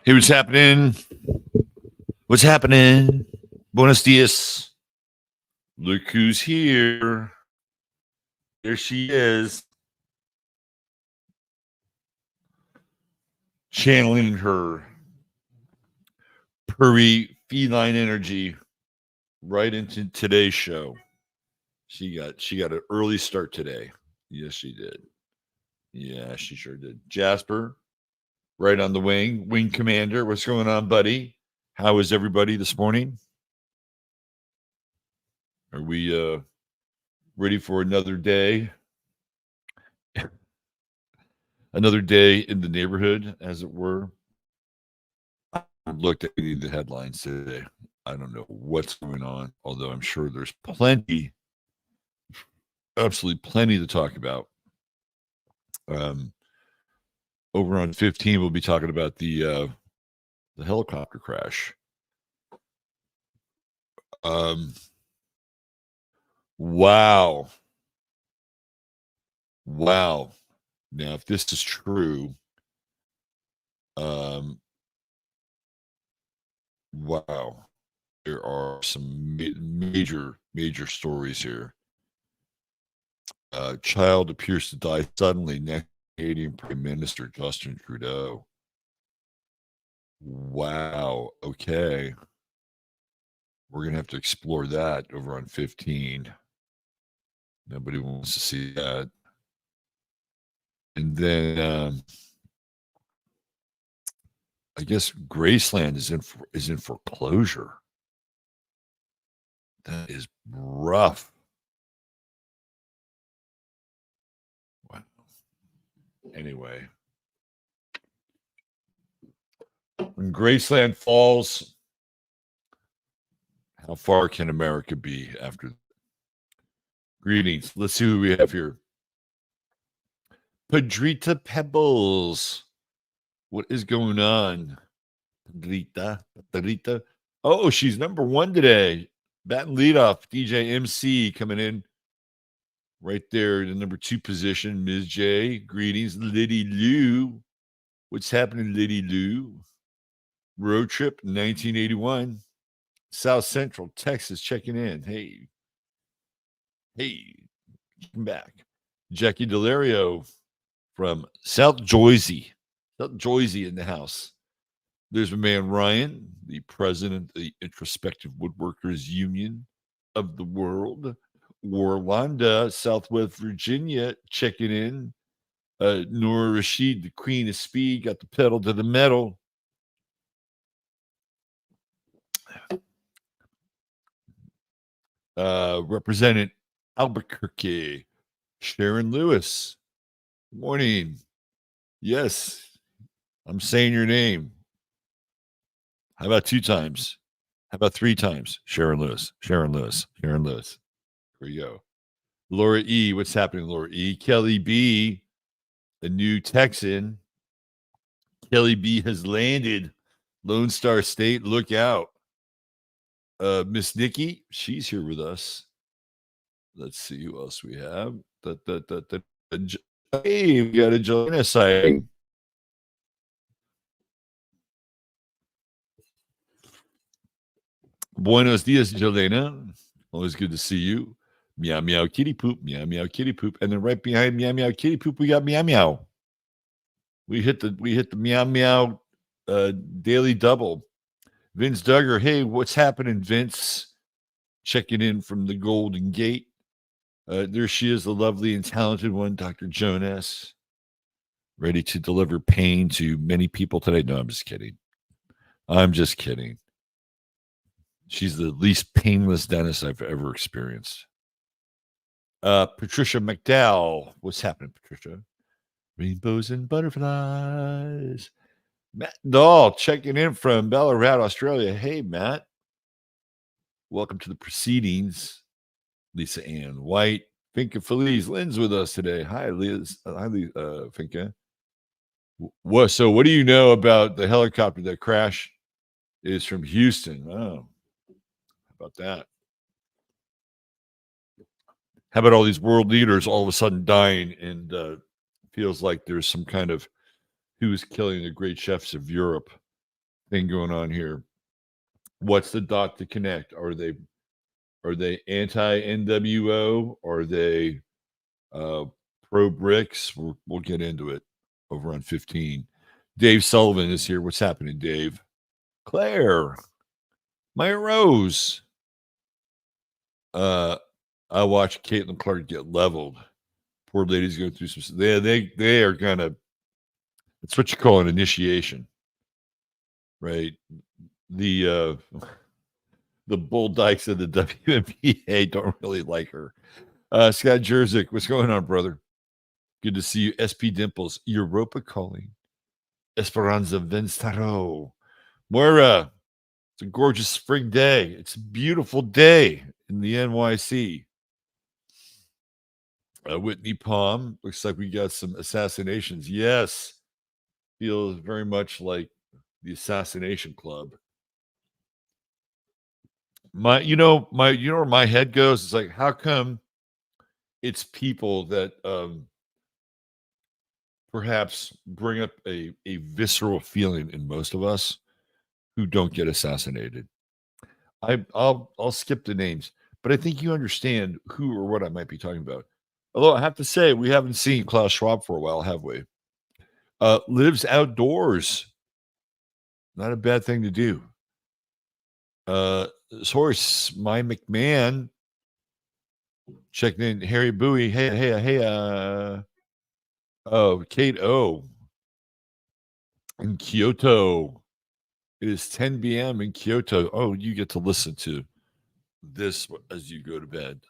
Hey, what's happening? What's happening? Buenos dias. Look who's here. There she is. Channeling her purry feline energy right into today's show. She got an early start today. Yes, she did. Yeah, she sure did. Jasper, right on the wing commander. What's going on, buddy? How is everybody this morning? Are we ready for another day? Another day in the neighborhood, as it were. I looked at any of the headlines today. I don't know what's going on, although I'm sure there's plenty, absolutely plenty to talk about. Over on 15, we'll be talking about the helicopter crash. Wow. Now, if this is true, wow, there are some major stories here. Child appears to die suddenly next to Canadian Prime Minister Justin Trudeau. Wow. Okay. We're going to have to explore that over on 15. Nobody wants to see that. And then I guess Graceland is in foreclosure. That is rough. Wow. Anyway, when Graceland falls, how far can America be after? Greetings. Let's see who we have here. Padrita Pebbles. What is going on? Padrita. Oh, she's number one today. Bat and leadoff. DJ MC coming in right there in the number 2 position. Ms. J. Greetings. Liddy Lou. What's happening, Liddy Lou? Road trip 1981. South Central, Texas, checking in. Hey, come back. Jackie Delario from South Jersey in the house. There's my man Ryan, the president of the Introspective Woodworkers Union of the World. Warlanda, Southwest Virginia, checking in. Nora Rashid, the queen of speed, got the pedal to the metal. Representing Albuquerque, Sharon Lewis. Good morning. Yes, I'm saying your name. How about 2 times? How about 3 times? Sharon Lewis. Here we go. Laura E. What's happening, Laura E? Kelly B., the new Texan. Kelly B. has landed. Lone Star State, look out. Miss Nikki, she's here with us. Let's see who else we have. Hey, we got a Jelena sighting. Buenos dias, Jelena. Always good to see you. Meow meow kitty poop, meow meow kitty poop, and then right behind meow meow kitty poop, we got meow meow. We hit the meow meow daily double. Vince Duggar, hey, what's happening, Vince? Checking in from the Golden Gate. There she is, the lovely and talented one, Dr. Jonas, ready to deliver pain to many people today. No, I'm just kidding. She's the least painless dentist I've ever experienced. Patricia McDowell. What's happening, Patricia? Rainbows and butterflies. Matt Dahl checking in from Ballarat, Australia. Hey, Matt. Welcome to the proceedings. Lisa Ann White. Finca Feliz. Lynn's with us today. Hi, Liz. Hi, Finca. So what do you know about the helicopter that crashed? Is from Houston. Oh, how about that? How about all these world leaders all of a sudden dying, and feels like there's some kind of who's killing the great chefs of Europe thing going on here. What's the dot to connect? Are they anti NWO? Are they pro BRICS? We'll get into it over on 15. Dave Sullivan is here. What's happening, Dave? Claire, my Rose. I watched Caitlin Clark get leveled. Poor lady's going through some. They are gonna. It's what you call an initiation, right? The Bull Dykes of the WNBA don't really like her. Scott Jerzik, what's going on, brother? Good to see you. SP Dimples, Europa calling. Esperanza Venstaro. Moira, it's a gorgeous spring day. It's a beautiful day in the NYC. Whitney Palm, looks like we got some assassinations. Yes, feels very much like the Assassination Club. Where my head goes? It's like, how come it's people that perhaps bring up a visceral feeling in most of us who don't get assassinated? I'll skip the names, but I think you understand who or what I might be talking about. Although I have to say, we haven't seen Klaus Schwab for a while, have we? Lives outdoors. Not a bad thing to do. This horse, my McMahon, checking in. Harry Bowie. Hey. Oh, Kate O. In Kyoto. It is 10 p.m. in Kyoto. Oh, you get to listen to this as you go to bed.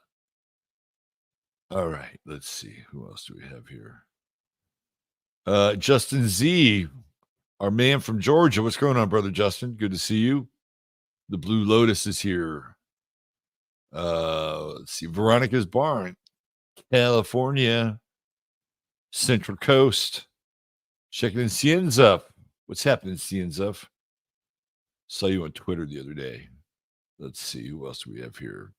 All right, let's see. Who else do we have here? Justin Z, our man from Georgia. What's going on, brother Justin? Good to see you. The Blue Lotus is here. Let's see. Veronica's Barn, California, Central Coast. Checking in Cienza. What's happening, Cienza? Saw you on Twitter the other day. Let's see. Who else do we have here?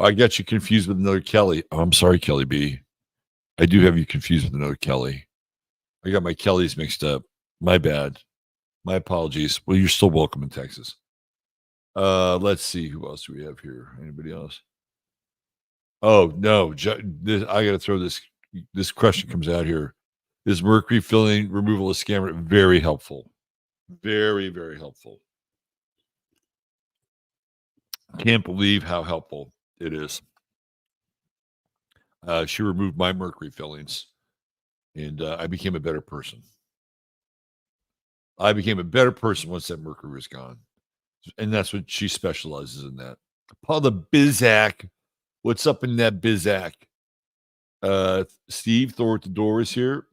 I got you confused with another Kelly. Oh, I'm sorry, Kelly B. I do have you confused with another Kelly. I got my Kellys mixed up. My bad. My apologies. Well, you're still welcome in Texas. Let's see. Who else do we have here? Anybody else? Oh, no. I got to throw this. This question comes out here. Is mercury filling removal of scammer very helpful? Very, very helpful. Can't believe how helpful it is. She removed my mercury fillings, and I became a better person. I became a better person once that mercury was gone. And that's what she specializes in that. Paul the Bizak. What's up in that Bizak? Steve Thor at the door is here.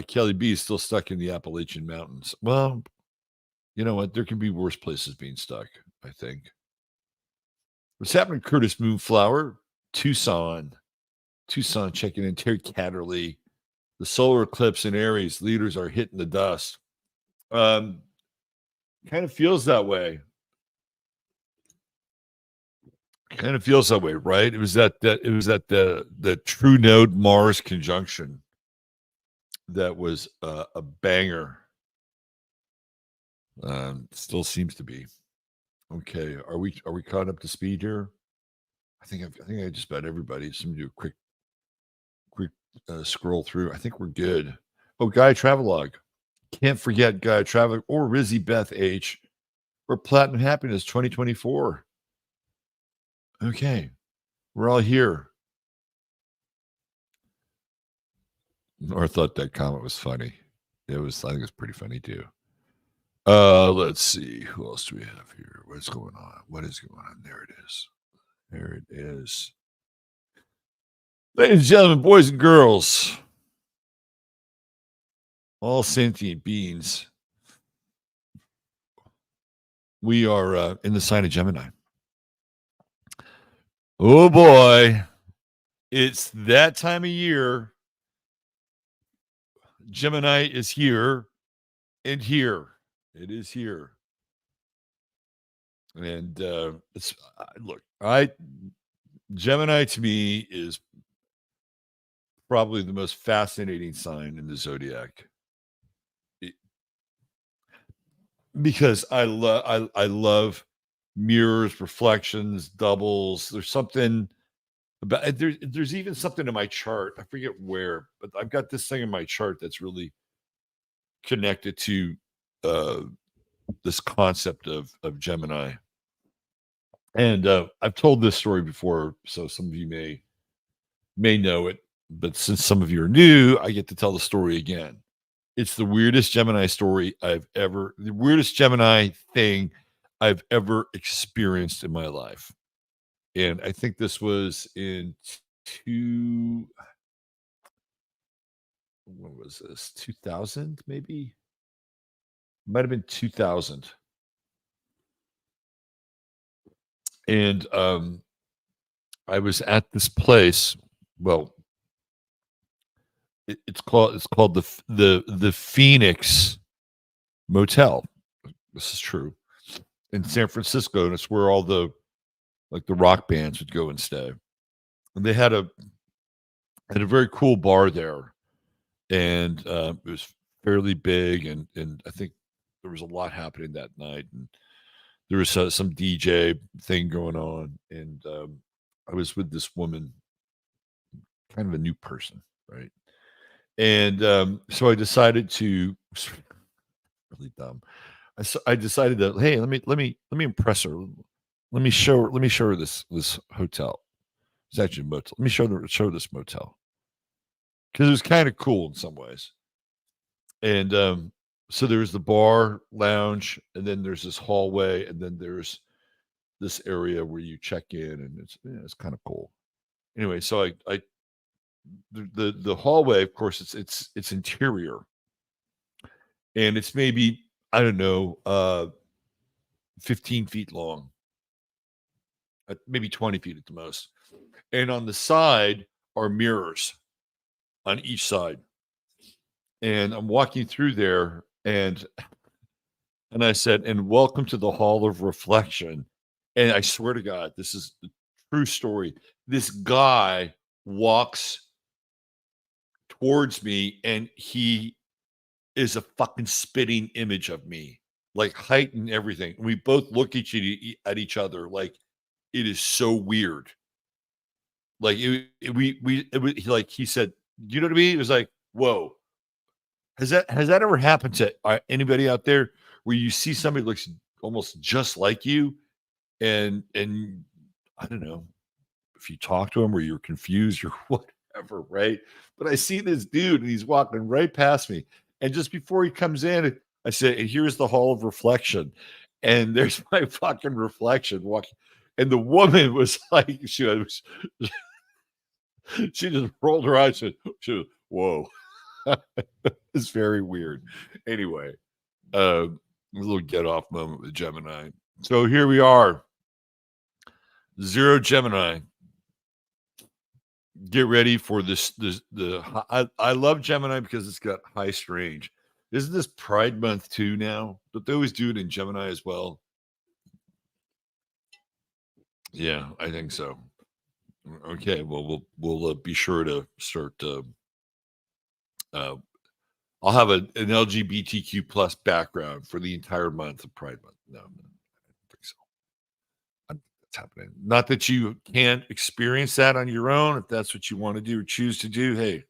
Kelly B is still stuck in the Appalachian Mountains. Well, you know what? There can be worse places being stuck, I think. What's happening, Curtis Moonflower? Tucson checking in. Terry Catterley. The solar eclipse in Aries. Leaders are hitting the dust. Kind of feels that way. Kind of feels that way, right? It was the true node Mars conjunction that was a banger. Still seems to be. Okay, are we caught up to speed here? I think I just about everybody. Just do a quick scroll through. I think we're good. Oh, Guy Travelog. Can't forget Guy Travelog or Rizzy Beth H. for Platinum Happiness 2024. Okay, we're all here. Nor thought that comment was funny. I think it's pretty funny too. Let's see. Who else do we have here? What's going on? What is going on? There it is. There it is. Ladies and gentlemen, boys and girls, all sentient beings, we are in the sign of Gemini. Oh boy, it's that time of year. Gemini is here and here. It is here. And Gemini to me is probably the most fascinating sign in the zodiac. because I love mirrors, reflections, doubles. There's something about there's even something in my chart. I forget where, but I've got this thing in my chart that's really connected to uh this concept of Gemini. And I've told this story before, so some of you may know it, but since some of you are new, I get to tell the story again. It's the weirdest Gemini story the weirdest Gemini thing I've ever experienced in my life. And I think this was in two, when was this? 2000, maybe? Might have been 2000. And I was at this place. Well, it's called the Phoenix Motel. This is true in San Francisco, and it's where all the rock bands would go and stay. And they had a very cool bar there, and it was fairly big, and I think there was a lot happening that night, and there was some DJ thing going on, and I was with this woman, kind of a new person, right? And so I decided to really dumb. I decided that, hey, let me impress her. Let me show her this hotel. It's actually a motel. Let me show this motel because it was kind of cool in some ways. And so there's the bar, lounge, and then there's this hallway, and then there's this area where you check in, and it's kind of cool. Anyway, so I the hallway, of course, it's interior, and it's maybe, I don't know, 15 feet long, maybe 20 feet at the most. And on the side are mirrors on each side. And I'm walking through there, and I said, "And welcome to the Hall of Reflection." And I swear to God, this is a true story. This guy walks towards me, and he is a fucking spitting image of me, like height and everything. We both look at each other like it is so weird. Like like he said, you know what I mean? It was like, whoa. Has that ever happened to anybody out there where you see somebody looks almost just like you, and I don't know if you talk to him or you're confused or whatever, right? But I see this dude and he's walking right past me, and just before he comes in, I say, "And here's the Hall of Reflection," and there's my fucking reflection walking, and the woman was like, she just rolled her eyes and she was, whoa. It's very weird. Anyway, a little get off moment with Gemini. So here we are, zero Gemini. Get ready for I love Gemini because it's got high strange. Isn't this Pride Month too now? But they always do it in Gemini as well. Yeah, I think so. Okay, well we'll be sure to start. Uh, I'll have an LGBTQ plus background for the entire month of Pride Month. No, I don't think so. I don't think that's happening. Not that you can't experience that on your own. If that's what you want to do or choose to do, hey,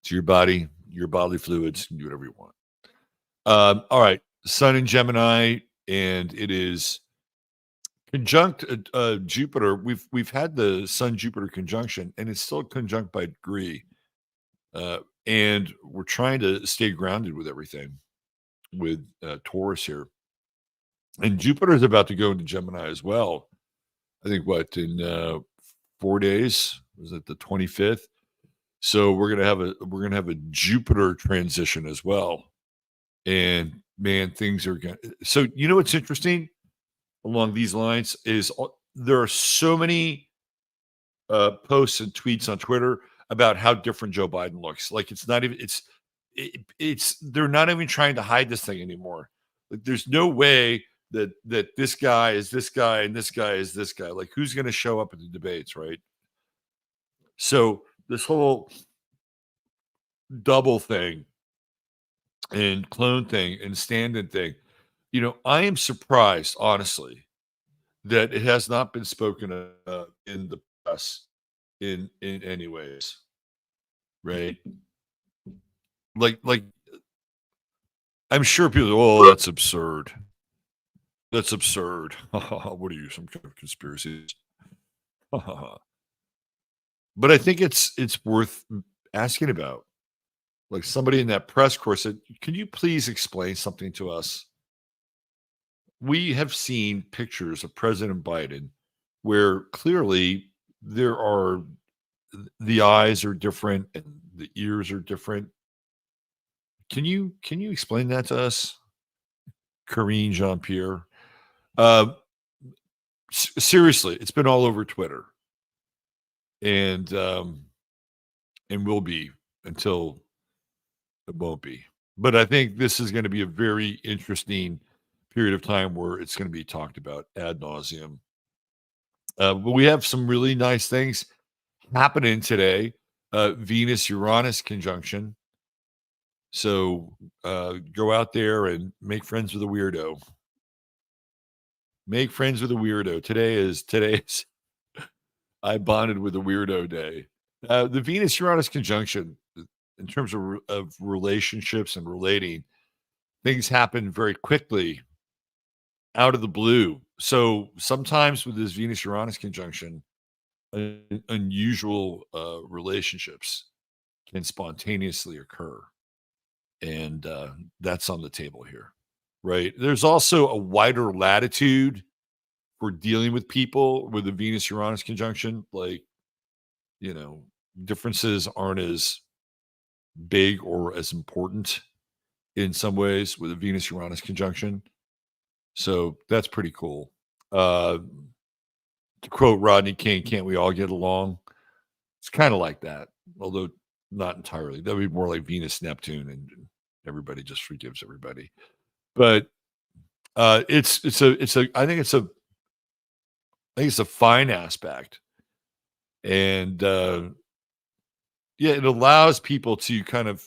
it's your body, your bodily fluids. You can do whatever you want. All right, Sun in Gemini, and it is conjunct Jupiter. We've had the Sun Jupiter conjunction, and it's still conjunct by degree. And we're trying to stay grounded with everything with Taurus here. And Jupiter is about to go into Gemini as well. I think what, in 4 days? Was it the 25th? So we're gonna have a Jupiter transition as well. And man, things are going. So you know what's interesting along these lines is there are so many posts and tweets on Twitter about how different Joe Biden looks. Like it's not even it's they're not even trying to hide this thing anymore. Like there's no way that this guy is this guy and this guy is this guy. Like who's going to show up at the debates, right? So this whole double thing and clone thing and stand-in thing. I am surprised, honestly, that it has not been spoken of in the press in any ways, right? Like I'm sure people, oh, that's absurd. That's absurd. What are you, some kind of conspiracy? But I think it's worth asking about. Like somebody in that press corps said, "Can you please explain something to us?" We have seen pictures of President Biden where clearly there are the eyes are different and the ears are different. Can you explain that to us, Karine Jean Pierre? Uh, Seriously, it's been all over Twitter, and will be until it won't be. But I think this is going to be a very interesting period of time where it's going to be talked about ad nauseum. But we have some really nice things happening today. Venus Uranus conjunction. So go out there and make friends with a weirdo. Make friends with a weirdo. Today's I bonded with a weirdo day. The Venus Uranus conjunction, in terms of relationships and relating, things happen very quickly out of the blue. So sometimes with this Venus Uranus conjunction, unusual relationships can spontaneously occur. And that's on the table here, right? There's also a wider latitude for dealing with people with the Venus Uranus conjunction. Like, you know, differences aren't as big or as important in some ways with a Venus Uranus conjunction. So that's pretty cool. Uh, to quote Rodney King, can't we all get along? It's kind of like that, although not entirely. That would be more like Venus Neptune, and everybody just forgives everybody. But it's a I think it's a fine aspect, and yeah, it allows people to kind of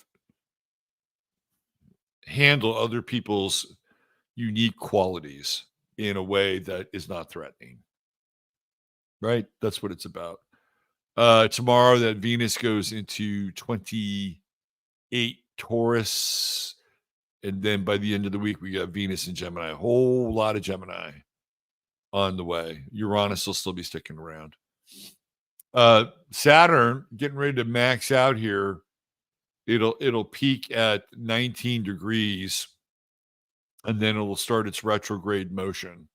handle other people's unique qualities in a way that is not threatening. Right? That's what it's about. Tomorrow, that Venus goes into 28 Taurus. And then by the end of the week, we got Venus and Gemini. A whole lot of Gemini on the way. Uranus will still be sticking around. Saturn getting ready to max out here. It'll peak at 19 degrees, and then it'll start its retrograde motion.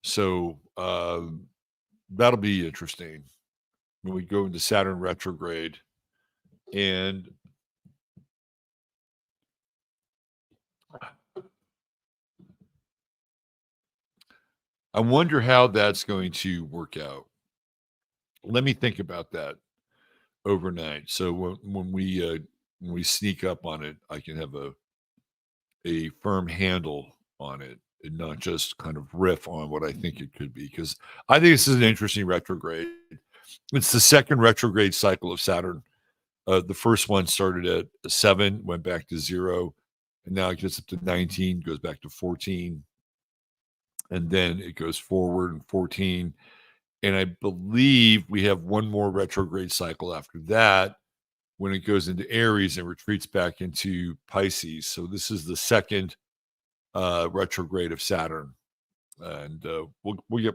So that'll be interesting when we go into Saturn retrograde. And I wonder how that's going to work out. Let me think about that overnight. So when we sneak up on it, I can have a firm handle on it and not just kind of riff on what I think it could be. Because I think this is an interesting retrograde. It's the second retrograde cycle of Saturn. The first one started at 7, went back to 0, and now it gets up to 19, goes back to 14, and then it goes forward in 14. And I believe we have one more retrograde cycle after that when it goes into Aries and retreats back into Pisces. So this is the second retrograde of Saturn. And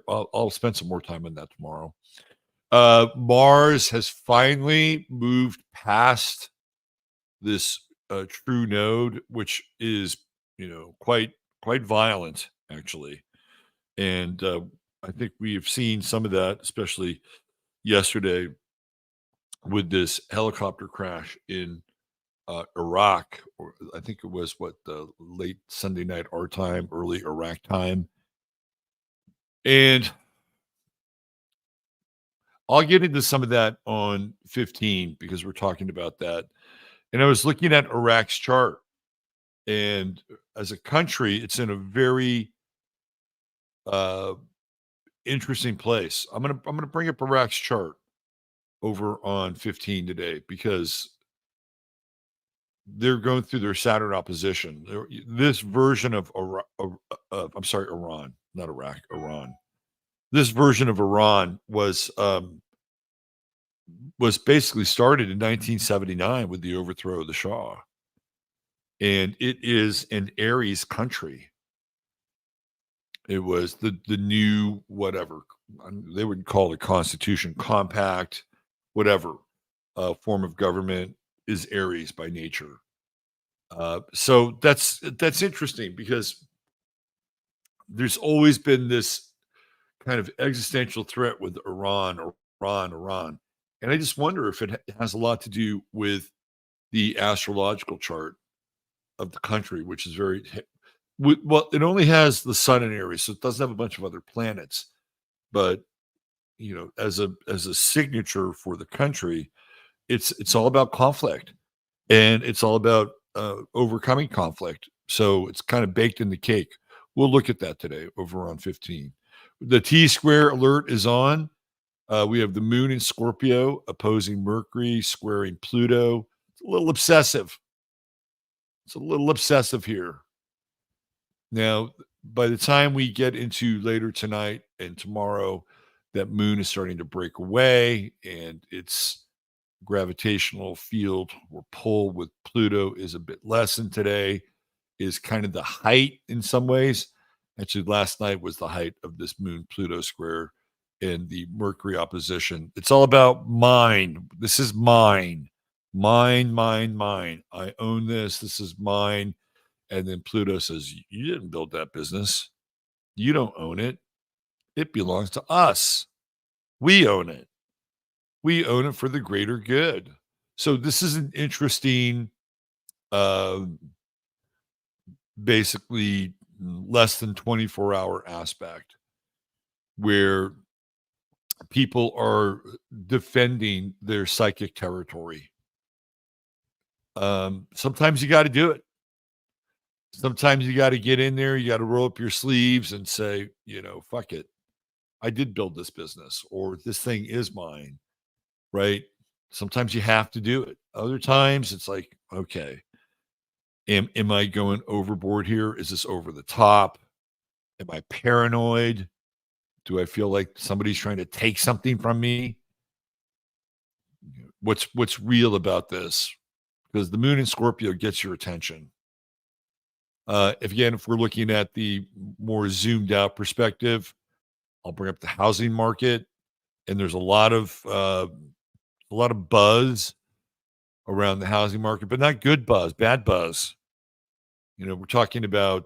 I'll spend some more time on that tomorrow. Mars has finally moved past this true node, which is, quite violent actually. And I think we have seen some of that, especially yesterday with this helicopter crash in Iraq, or I think it was what the late Sunday night our time, early Iraq time. And I'll get into some of that on 15 because we're talking about that. And I was looking at Iraq's chart, and as a country, it's in a very uh, interesting place. I'm gonna bring up Iraq's chart over on 15 today because they're going through their Saturn opposition. This version of I'm sorry, Iran, not Iraq, Iran. This version of Iran was basically started in 1979 with the overthrow of the Shah, and it is an Aries country. It was the new whatever they would call it constitution, compact, whatever form of government is Aries by nature. So that's interesting because there's always been this kind of existential threat with Iran, and I just wonder if it has a lot to do with the astrological chart of the country, which is very well. It only has the sun in Aries, so it doesn't have a bunch of other planets. But as a signature for the country, it's all about conflict, and it's all about overcoming conflict. So it's kind of baked in the cake. We'll look at that today over on 15. The T square alert is on. We have the moon in Scorpio opposing Mercury, squaring Pluto. It's a little obsessive. It's a little obsessive here. Now, by the time we get into later tonight and tomorrow, that moon is starting to break away, and its gravitational field or pull with Pluto is a bit lessened today, is kind of the height in some ways. Actually, last night was the height of this moon Pluto square and the Mercury opposition. It's all about mine. This is mine. Mine, mine, mine. I own this. This is mine. And then Pluto says, you didn't build that business. You don't own it. It belongs to us. We own it. We own it for the greater good. So this is an interesting, uh, basically less than 24-hour aspect where people are defending their psychic territory. Sometimes you got to do it. Sometimes you got to get in there. You got to roll up your sleeves and say, fuck it. I did build this business, or this thing is mine, right? Sometimes you have to do it. Other times it's like, okay, am I going overboard here? Is this over the top? Am I paranoid? Do I feel like somebody's trying to take something from me? What's real about this? Because the moon in Scorpio gets your attention. If we're looking at the more zoomed out perspective, I'll bring up the housing market, and there's a lot of buzz around the housing market, but not good buzz, bad buzz. We're talking about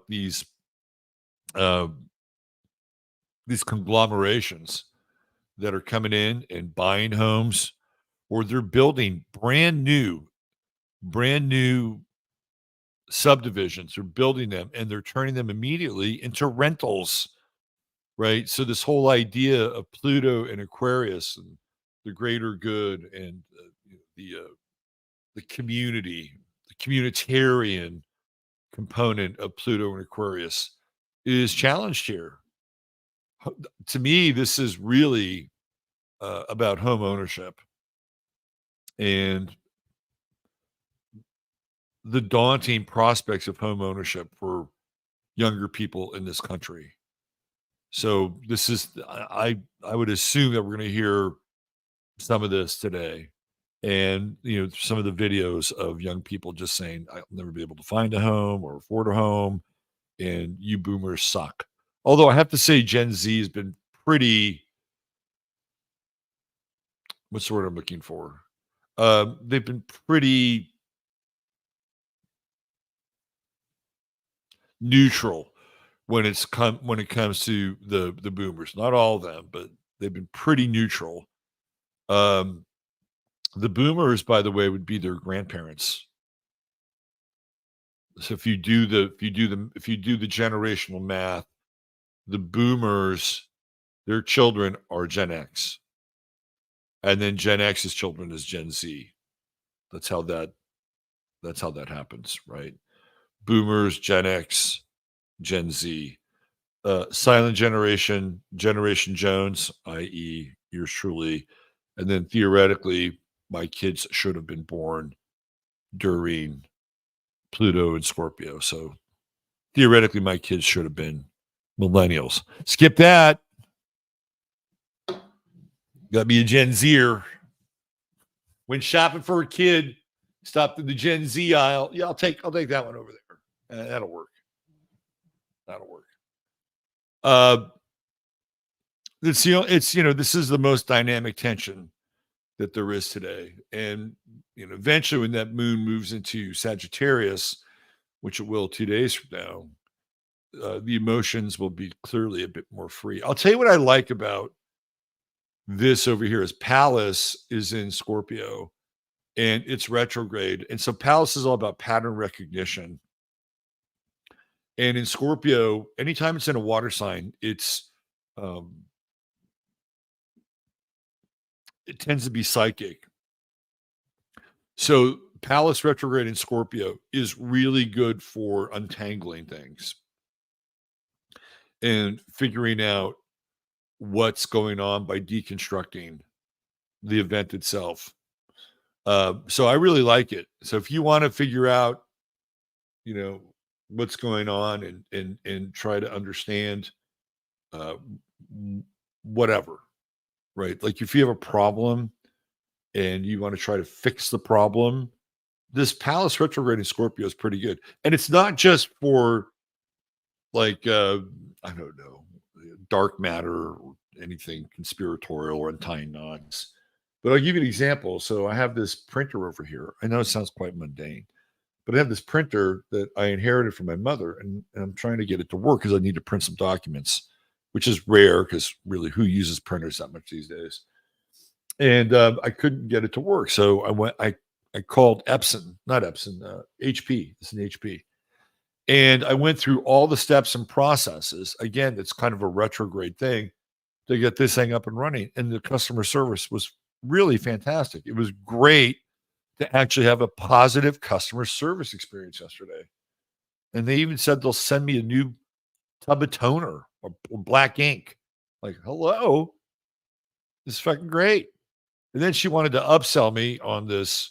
uh, these conglomerations that are coming in and buying homes, or they're building brand new subdivisions. They're building them and they're turning them immediately into rentals, right? So this whole idea of Pluto and Aquarius and the greater good and the community, the communitarian component of Pluto and Aquarius is challenged here. To me, this is really about home ownership and the daunting prospects of home ownership for younger people in this country. So this is I would assume that we're going to hear some of this today, and some of the videos of young people just saying I'll never be able to find a home or afford a home, and you boomers suck. Although I have to say Gen Z has been pretty, what's the word I'm looking for? They've been pretty neutral when it comes to the boomers. Not all of them, but they've been pretty neutral. Um, the boomers, by the way, would be their grandparents. So if you do the generational math, the boomers, their children are Gen X, and then Gen X's children is Gen Z. That's how that happens, right? Boomers, Gen X, Gen Z. Silent generation, Generation Jones, i.e., yours truly, and then theoretically, my kids should have been born during Pluto and Scorpio. So theoretically, my kids should have been millennials. Skip that. Got to be a Gen Zer. When shopping for a kid, stop in the Gen Z aisle. Yeah, I'll take that one over there. That'll work. It's this is the most dynamic tension that there is today, and eventually when that moon moves into Sagittarius, which it will 2 days from now, the emotions will be clearly a bit more free. I'll tell you what I like about this over here is Pallas is in Scorpio and it's retrograde. And so Pallas is all about pattern recognition. And in Scorpio, anytime it's in a water sign, it tends to be psychic. So Pallas retrograde in Scorpio is really good for untangling things and figuring out what's going on by deconstructing the event itself. So I really like it. So if you want to figure out, what's going on and try to understand whatever, right? Like if you have a problem and you want to try to fix the problem, this Pallas retrograde in Scorpio is pretty good. And it's not just for like, I don't know, dark matter or anything conspiratorial or untying knots. But I'll give you an example. So I have this printer over here. I know it sounds quite mundane, but I have this printer that I inherited from my mother, and I'm trying to get it to work because I need to print some documents, which is rare because really who uses printers that much these days? And I couldn't get it to work. So I called Epson, not Epson, HP. It's an HP. And I went through all the steps and processes. Again, it's kind of a retrograde thing to get this thing up and running. And the customer service was really fantastic. It was great to actually have a positive customer service experience yesterday. And they even said they'll send me a new tub of toner or black ink. Like, hello, this is fucking great. And then she wanted to upsell me on this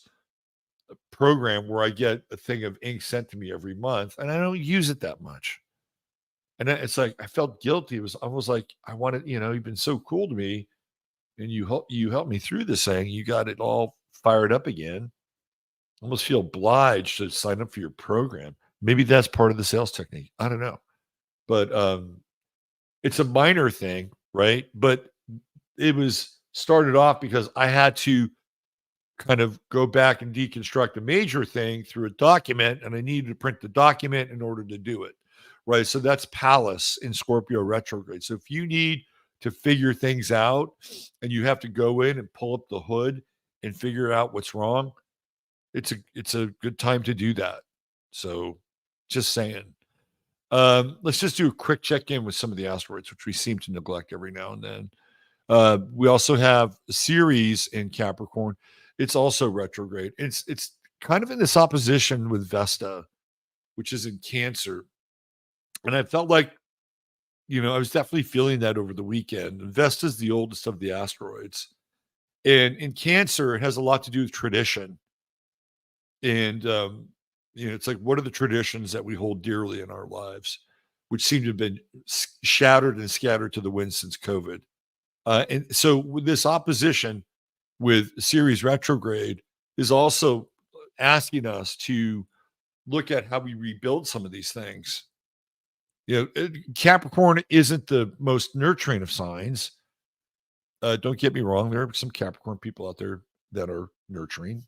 program where I get a thing of ink sent to me every month, and I don't use it that much. And then it's like I felt guilty. It was almost like I wanted, you've been so cool to me, and you helped me through this thing. You got it all fired up again. I almost feel obliged to sign up for your program. Maybe that's part of the sales technique. I don't know, but it's a minor thing, right? But it was started off because I had to kind of go back and deconstruct a major thing through a document, and I needed to print the document in order to do it, right? So that's Pallas in Scorpio retrograde. So if you need to figure things out and you have to go in and pull up the hood and figure out what's wrong, it's a good time to do that. So just saying. Let's just do a quick check-in with some of the asteroids, which we seem to neglect every now and then. We also have Ceres in Capricorn. It's also retrograde. It's kind of in this opposition with Vesta, which is in Cancer. And I felt like, I was definitely feeling that over the weekend. Vesta's the oldest of the asteroids. And in Cancer, it has a lot to do with tradition. And, it's like, what are the traditions that we hold dearly in our lives, which seem to have been shattered and scattered to the wind since COVID. And so with this opposition with Ceres retrograde is also asking us to look at how we rebuild some of these things. Capricorn isn't the most nurturing of signs. Don't get me wrong. There are some Capricorn people out there that are nurturing.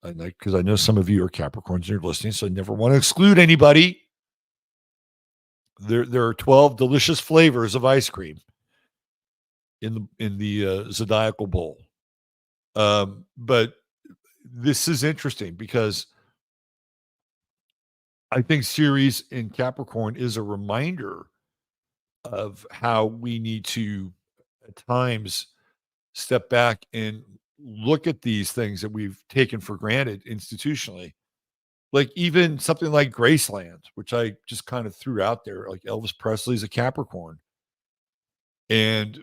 Because I know some of you are Capricorns and you're listening, so I never want to exclude anybody. There are 12 delicious flavors of ice cream in the zodiacal bowl. But this is interesting because I think Ceres in Capricorn is a reminder of how we need to at times step back and look at these things that we've taken for granted institutionally. Like even something like Graceland, which I just kind of threw out there, like Elvis Presley's a Capricorn. And,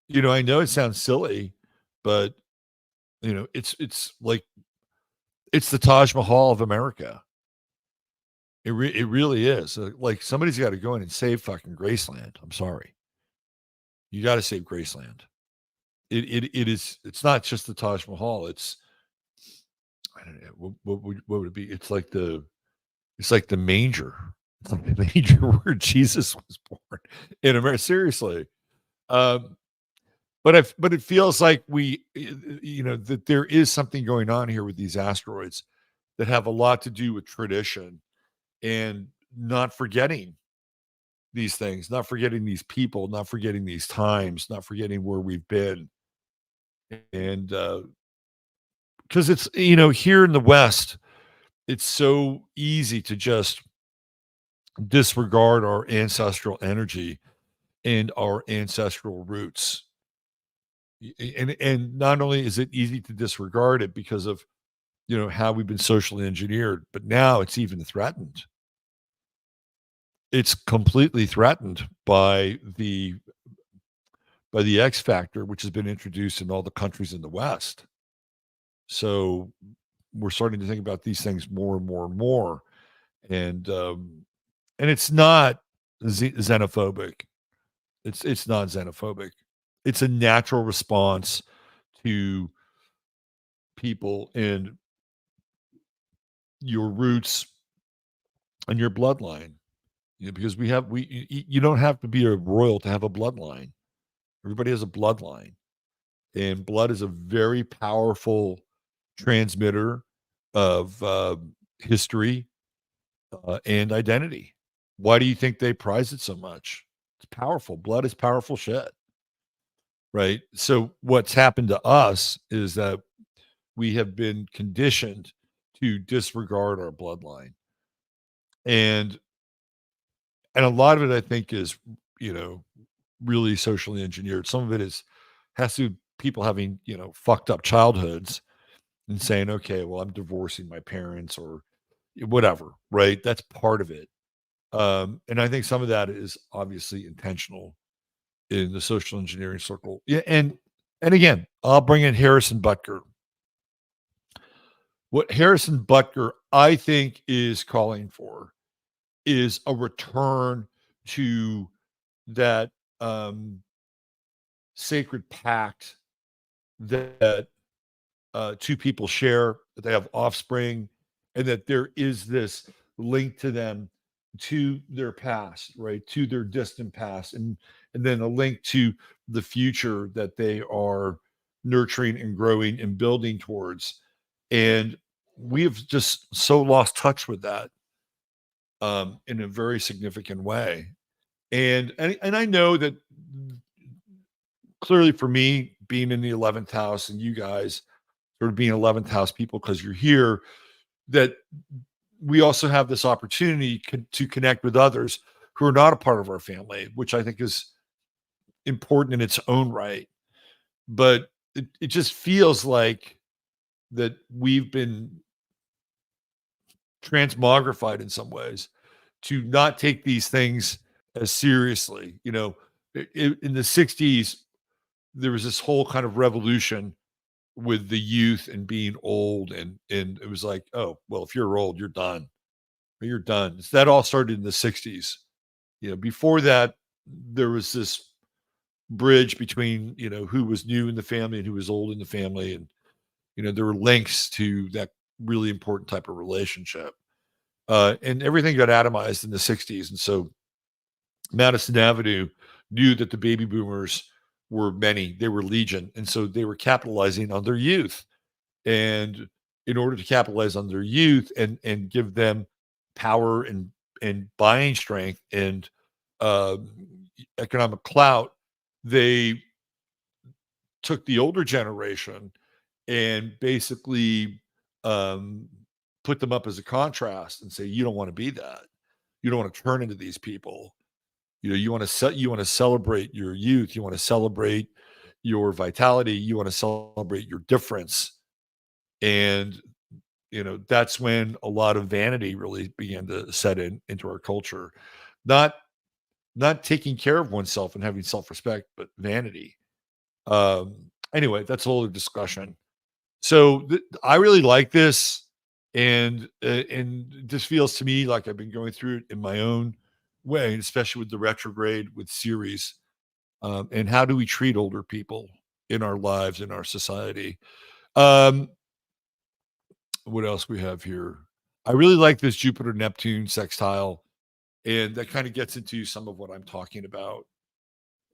I know it sounds silly, but it's like, it's the Taj Mahal of America. It really is. Like somebody's got to go in and save fucking Graceland. I'm sorry. You got to save Graceland. It is. It's not just the Taj Mahal. It's I don't know what would it be? It's like the manger. It's like the manger where Jesus was born in America. Seriously. Um, but it feels like that there is something going on here with these asteroids that have a lot to do with tradition and not forgetting these things, not forgetting these people, not forgetting these times, not forgetting where we've been. And because it's, here in the West, it's so easy to just disregard our ancestral energy and our ancestral roots. And not only is it easy to disregard it because of how we've been socially engineered, but now it's even threatened. It's completely threatened by the X factor, which has been introduced in all the countries in the West. So we're starting to think about these things more and more and more, and it's not xenophobic. It's not xenophobic. It's a natural response to people and your roots and your bloodline. Because you don't have to be a royal to have a bloodline. Everybody has a bloodline, and blood is a very powerful transmitter of history and identity. Why do you think they prize it so much? It's powerful. Blood is powerful shit, right? So what's happened to us is that we have been conditioned to disregard our bloodline, and a lot of it, I think, is you know really socially engineered. Some of it has to people having fucked up childhoods and saying, okay, well, I'm divorcing my parents or whatever, right? That's part of it. And I think some of that is obviously intentional in the social engineering circle. Yeah, and again, I'll bring in Harrison Butker. What Harrison Butker, I think, is calling for is a return to that sacred pact that two people share, that they have offspring, and that there is this link to them, to their past, right, to their distant past, and then a link to the future that they are nurturing and growing and building towards. And we have just so lost touch with that in a very significant way. And I know that clearly for me, being in the 11th house and you guys sort of being 11th house people because you're here, that we also have this opportunity to connect with others who are not a part of our family, which I think is important in its own right. But it just feels like that we've been transmogrified in some ways to not take these things as seriously. In the 60s, there was this whole kind of revolution with the youth and being old, and it was like, oh, well, if you're old, you're done. You're done. So that all started in the 60s. Before that, there was this bridge between, who was new in the family and who was old in the family. And, there were links to that really important type of relationship. And everything got atomized in the 60s. And so Madison Avenue knew that the baby boomers were many, they were legion. And so they were capitalizing on their youth. And in order to capitalize on their youth and give them power and buying strength and uh, economic clout, they took the older generation and basically um, put them up as a contrast and say, you don't want to be that. You don't want to turn into these people. You want to celebrate your youth. You want to celebrate your vitality. You want to celebrate your difference. And that's when a lot of vanity really began to set into our culture. Not taking care of oneself and having self-respect, but vanity. Anyway, that's a whole other discussion. So I really like this, And it just feels to me like I've been going through it in my own way, especially with the retrograde with Ceres. And how do we treat older people in our lives, in our society? Um, what else we have here? I really like this Jupiter Neptune sextile, and that kind of gets into some of what I'm talking about,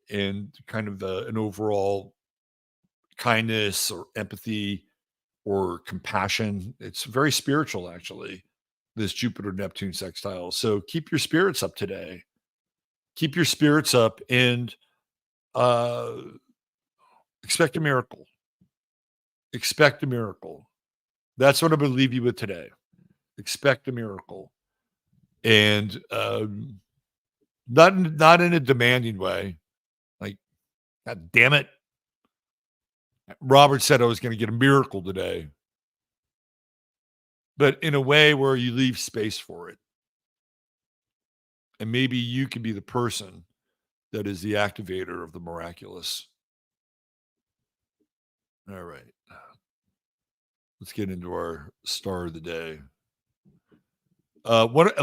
and kind of an overall kindness or empathy or compassion. It's very spiritual, actually, this Jupiter Neptune sextile. So keep your spirits up today. Keep your spirits up and uh, expect a miracle. Expect a miracle. That's what I'm going to leave you with today. Expect a miracle. And not in a demanding way. Like, God damn it. Robert said I was going to get a miracle today. But in a way where you leave space for it. And maybe you can be the person that is the activator of the miraculous. All right. Let's get into our star of the day. What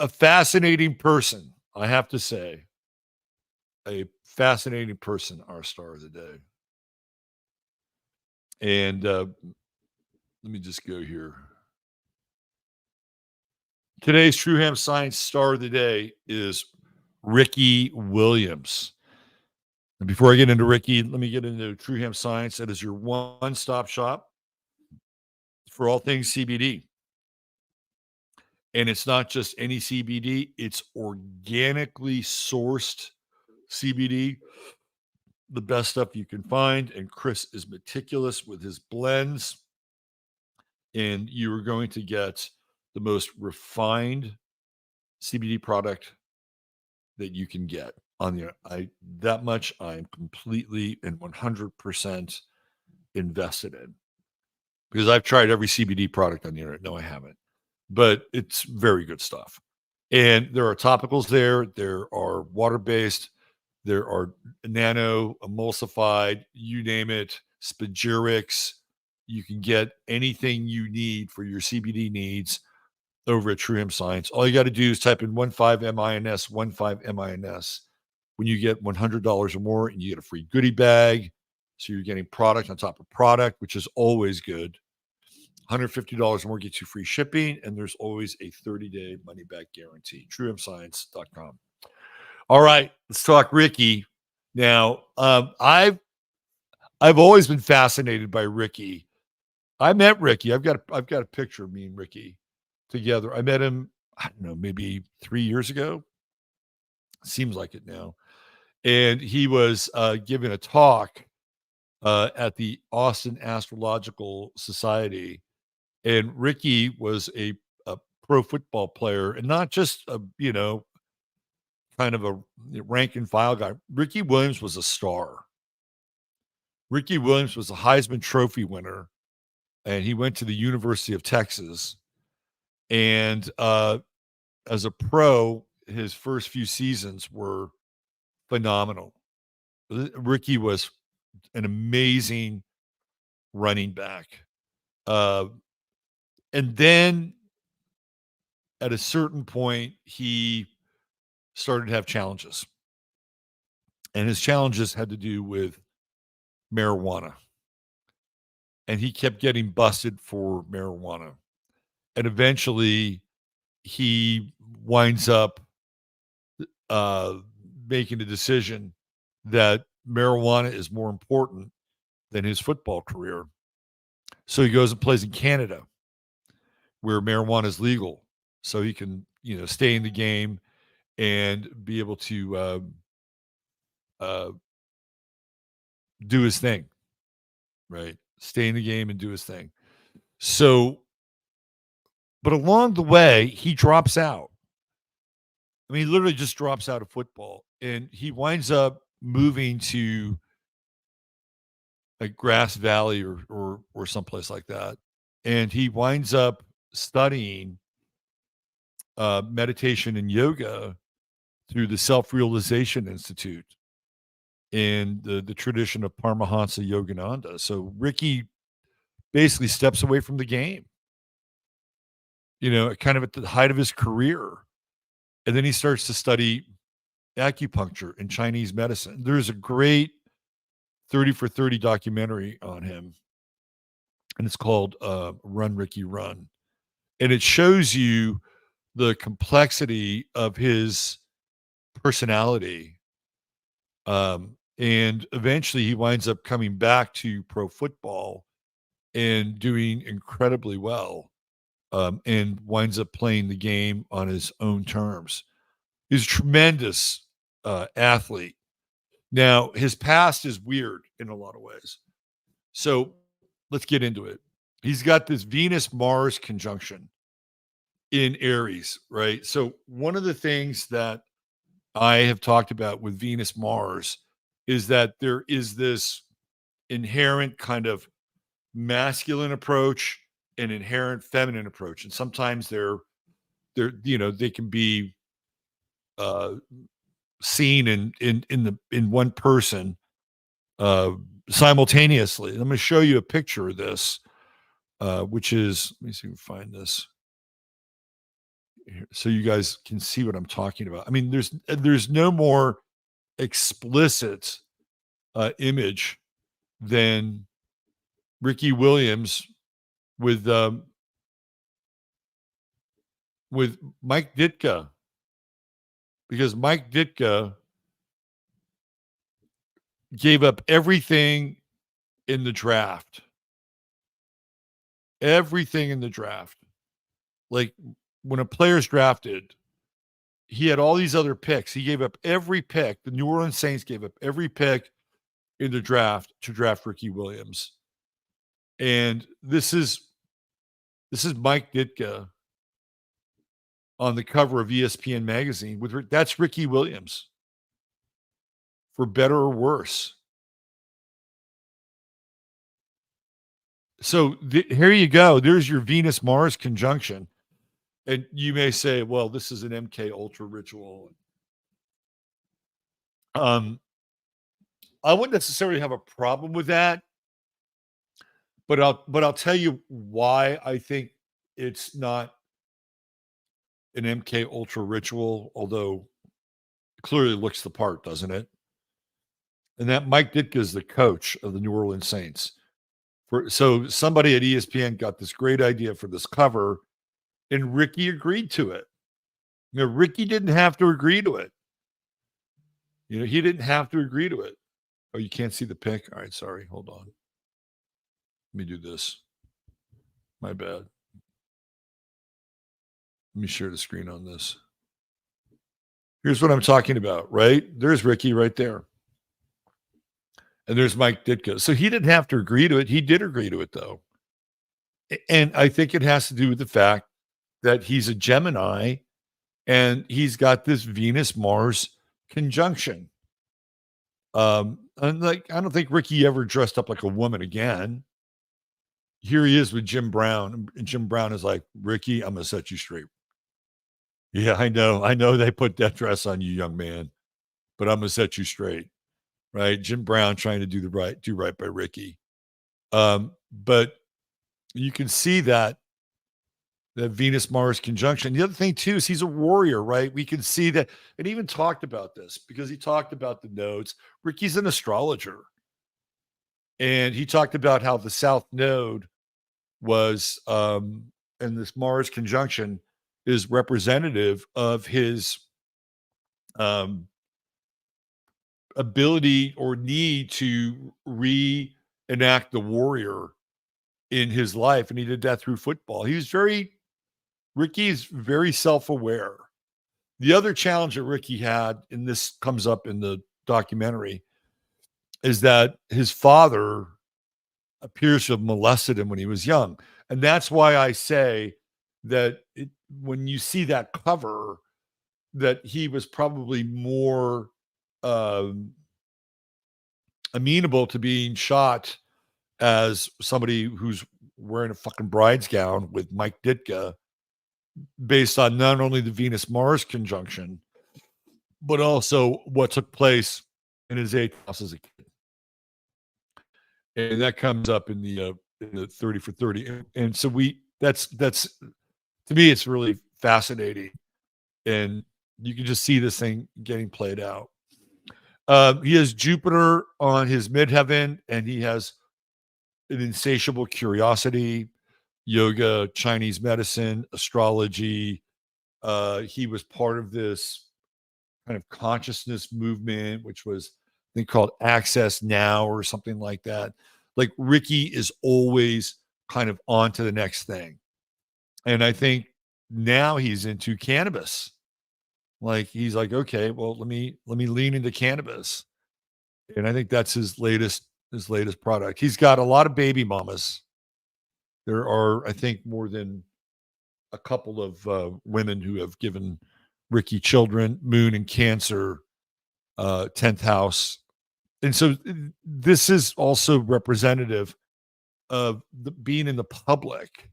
a fascinating person, I have to say. A fascinating person, our star of the day. And let me just go here. Today's True Hemp Science star of the day is Ricky Williams. And before I get into Ricky, let me get into True Hemp Science. That is your one-stop shop for all things CBD. And it's not just any CBD, it's organically sourced CBD, the best stuff you can find. And Chris is meticulous with his blends. And you are going to get the most refined CBD product that you can get on the that much I'm completely and 100% invested in, because I've tried every CBD product on the internet. No, I haven't, but it's very good stuff. And there are topicals there. There are water-based. There are nano emulsified, you name it, spagyrics. You can get anything you need for your CBD needs over at True Hemp Science. All you got to do is type in 15MINS, 15MINS. When you get $100 or more, and you get a free goodie bag. So you're getting product on top of product, which is always good. $150 or more gets you free shipping, and there's always a 30-day money-back guarantee. TrueHempScience.com. All right, let's talk Ricky. Now, I've always been fascinated by Ricky. I met Ricky. I've got a picture of me and Ricky together. I met him, I don't know, maybe 3 years ago. Seems like it now. And he was giving a talk at the Austin Astrological Society. And Ricky was a pro football player, and not just a, kind of a rank and file guy. Ricky Williams was a star. Ricky Williams was a Heisman Trophy winner, and he went to the University of Texas. And as a pro, his first few seasons were phenomenal. Ricky was an amazing running back. And then at a certain point, he started to have challenges. And his challenges had to do with marijuana. And he kept getting busted for marijuana. And eventually he winds up making a decision that marijuana is more important than his football career. So he goes and plays in Canada, where marijuana is legal. So he can, stay in the game and be able to do his thing, right? Stay in the game and do his thing. So, but along the way, he drops out. I mean, he literally just drops out of football, and he winds up moving to like Grass Valley or someplace like that. And he winds up studying meditation and yoga through the Self-Realization Institute and the tradition of Paramahansa Yogananda. So Ricky basically steps away from the game. kind of at the height of his career. And then he starts to study acupuncture and Chinese medicine. There's a great 30 for 30 documentary on him, and it's called Run, Ricky, Run. And it shows you the complexity of his personality. And eventually he winds up coming back to pro football and doing incredibly well, and winds up playing the game on his own terms. He's a tremendous athlete. Now, his past is weird in a lot of ways. So let's get into it. He's got this Venus Mars conjunction in Aries, right? So, one of the things that I have talked about with Venus Mars is that there is this inherent kind of masculine approach and inherent feminine approach. And sometimes they can be uh, seen in one person simultaneously. I'm going to show you a picture of this, which is, let me see if we can find this here, so you guys can see what I'm talking about. I mean, there's no more explicit image than Ricky Williams with Mike Ditka, because Mike Ditka gave up everything in the draft. Everything in the draft. Like when a player's drafted, he had all these other picks. He gave up every pick. The New Orleans Saints gave up every pick in the draft to draft Ricky Williams. And this is Mike Ditka on the cover of ESPN magazine that's Ricky Williams, for better or worse. So here you go. There's your Venus Mars conjunction. And you may say, well, this is an MK Ultra ritual. I wouldn't necessarily have a problem with that, but I'll tell you why I think it's not an MK Ultra ritual, although it clearly looks the part, doesn't it? And that Mike Ditka is the coach of the New Orleans Saints. So somebody at ESPN got this great idea for this cover, and Ricky agreed to it. Ricky didn't have to agree to it. He didn't have to agree to it. Oh, you can't see the pic? All right, sorry. Hold on. Let me do this. My bad. Let me share the screen on this. Here's what I'm talking about, right? There's Ricky right there. And there's Mike Ditka. So he didn't have to agree to it. He did agree to it, though. And I think it has to do with the fact that he's a Gemini and he's got this Venus-Mars conjunction. And I don't think Ricky ever dressed up like a woman again. Here he is with Jim Brown. And Jim Brown is like, Ricky, I'm going to set you straight. Yeah, I know they put that dress on you, young man, but I'm going to set you straight. Right? Jim Brown trying to do right by Ricky. But you can see that Venus-Mars conjunction. The other thing too is he's a warrior, right? We can see that, and even talked about this because he talked about the nodes. Ricky's an astrologer. And he talked about how the South Node was, and this Mars conjunction is representative of his ability or need to reenact the warrior in his life. And he did that through football. Ricky's very self-aware. The other challenge that Ricky had, and this comes up in the documentary, is that his father appears to have molested him when he was young. And that's why I say that when you see that cover, that he was probably more amenable to being shot as somebody who's wearing a fucking bride's gown with Mike Ditka, based on not only the Venus-Mars conjunction, but also what took place in his 8th house as a kid. And that comes up in the 30 for 30. And so that's to me, it's really fascinating, and you can just see this thing getting played out. He has Jupiter on his midheaven, and he has an insatiable curiosity, yoga, Chinese medicine, astrology. He was part of this kind of consciousness movement, which was I think called Access Now or something like that. Like Ricky is always kind of on to the next thing. And I think now he's into cannabis. Like he's like, okay, well, let me lean into cannabis. And I think that's his latest product. He's got a lot of baby mamas. There are, I think, more than a couple of women who have given Ricky children, Moon and Cancer, 10th house. And so this is also representative of being in the public.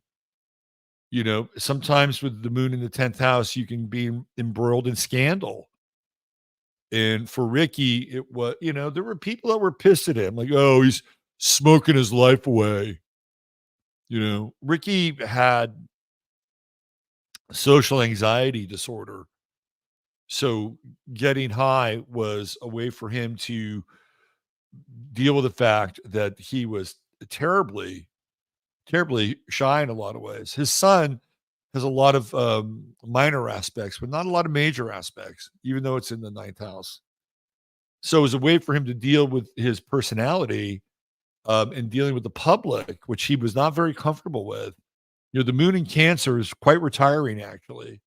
You know, sometimes with the moon in the 10th house, you can be embroiled in scandal. And for Ricky, it was, there were people that were pissed at him, like, oh, he's smoking his life away. Ricky had social anxiety disorder. So getting high was a way for him to deal with the fact that he was terribly, terribly shy in a lot of ways. His son has a lot of minor aspects, but not a lot of major aspects, even though it's in the ninth house. So it was a way for him to deal with his personality and dealing with the public, which he was not very comfortable with. The moon in Cancer is quite retiring, actually.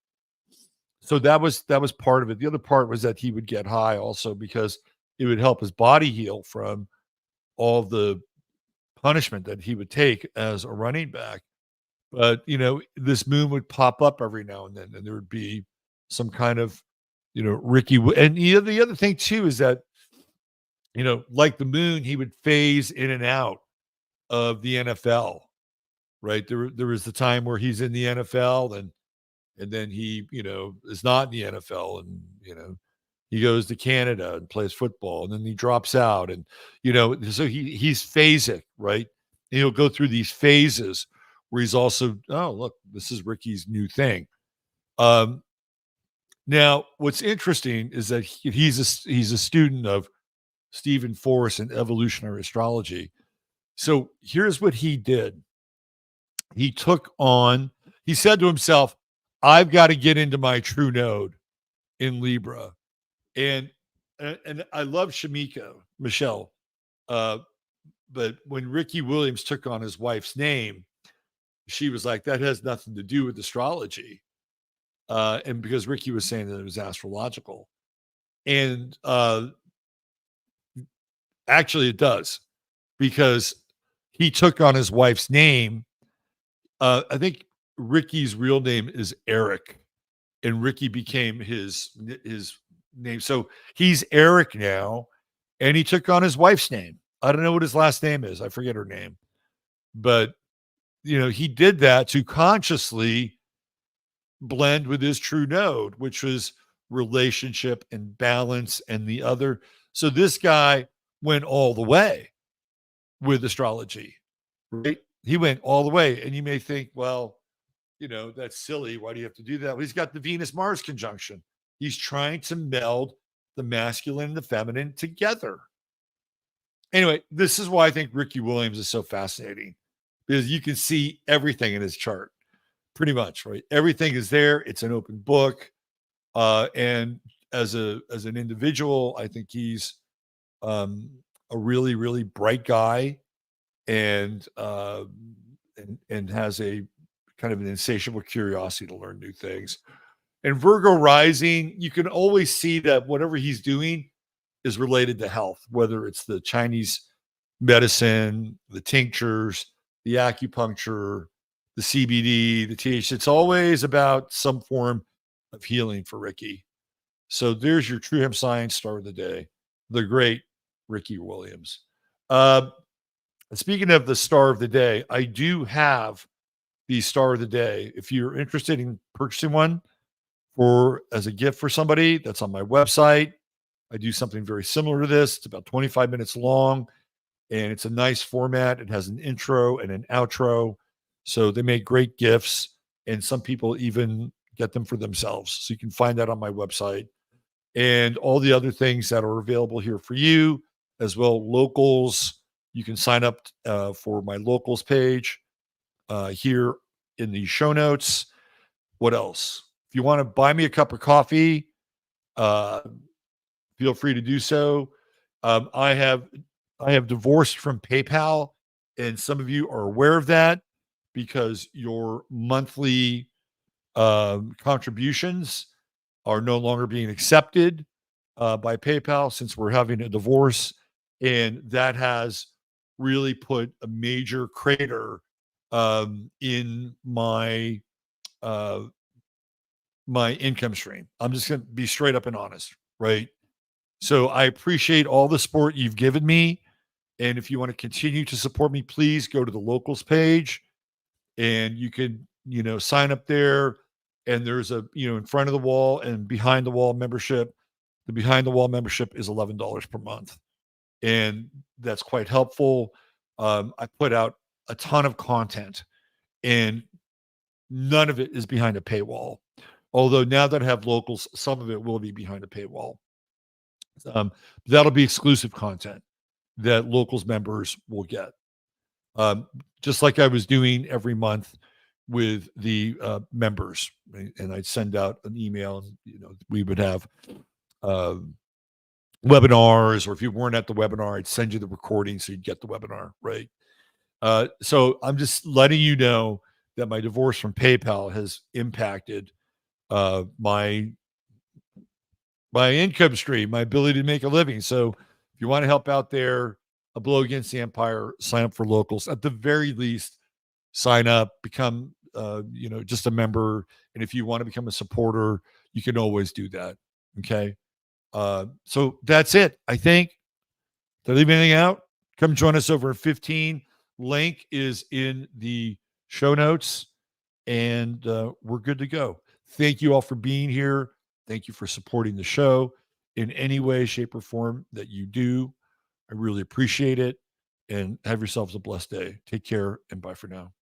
So that was part of it. The other part was that he would get high also because it would help his body heal from all the punishment that he would take as a running back. But this moon would pop up every now and then, and there would be some kind of Ricky. And the other thing too is that like the moon, he would phase in and out of the NFL. Right there was the time where he's in the NFL, and then he is not in the NFL, and he goes to Canada and plays football, and then he drops out, and so he's phasic, right? And he'll go through these phases where he's also, oh look, this is Ricky's new thing. Now what's interesting is that he's a student of Stephen Forrest and evolutionary astrology. So here's what he did. He said to himself, I've got to get into my true node in Libra. And I love Michelle. But when Ricky Williams took on his wife's name, she was like, that has nothing to do with astrology. And because Ricky was saying that it was astrological. And actually it does, because he took on his wife's name. I think Ricky's real name is Eric, and Ricky became his name. So he's Eric now, and he took on his wife's name. I don't know what his last name is. I forget her name. But, he did that to consciously blend with his true node, which was relationship and balance and the other. So this guy went all the way with astrology, right? He went all the way. And you may think, well, that's silly. Why do you have to do that? Well, he's got the Venus-Mars conjunction. He's trying to meld the masculine and the feminine together. Anyway, this is why I think Ricky Williams is so fascinating, because you can see everything in his chart, pretty much, right? Everything is there. It's an open book. And as an individual, I think he's a really, really bright guy, and has a kind of an insatiable curiosity to learn new things. And Virgo rising, you can always see that whatever he's doing is related to health, whether it's the Chinese medicine, the tinctures, the acupuncture, the CBD, the THC. It's always about some form of healing for Ricky. So there's your True Hemp Science star of the day, the great Ricky Williams. Speaking of the star of the day, I do have the star of the day. If you're interested in purchasing one as a gift for somebody, that's on my website. I do something very similar to this. It's about 25 minutes long, and it's a nice format. It has an intro and an outro. So they make great gifts. and some people even get them for themselves. So you can find that on my website and all the other things that are available here for you as well. Locals, you can sign up for my locals page here in the show notes. What else? If you want to buy me a cup of coffee, uh, feel free to do so. I have divorced from PayPal, and some of you are aware of that because your monthly contributions are no longer being accepted by PayPal since we're having a divorce, and that has really put a major crater in uh, my income stream. I'm just going to be straight up and honest, right? So I appreciate all the support you've given me. And if you want to continue to support me, please go to the locals page and you can, sign up there. And there's a, in front of the wall and behind the wall membership. The behind the wall membership is $11 per month. And that's quite helpful. I put out a ton of content and none of it is behind a paywall. Although now that I have locals, some of it will be behind a paywall. That'll be exclusive content that locals members will get. Just like I was doing every month with the members, right? And I'd send out an email and, we would have webinars, or if you weren't at the webinar, I'd send you the recording so you'd get the webinar, right? So I'm just letting you know that my divorce from PayPal has impacted my income stream, my ability to make a living. So if you want to help out there, a blow against the empire, sign up for locals. At the very least, sign up, become just a member. And if you want to become a supporter, you can always do that. Okay. So that's it. I think. Did I leave anything out? Come join us over at 15. Link is in the show notes, and we're good to go. Thank you all for being here. Thank you for supporting the show in any way, shape, or form that you do. I really appreciate it. And have yourselves a blessed day. Take care and bye for now.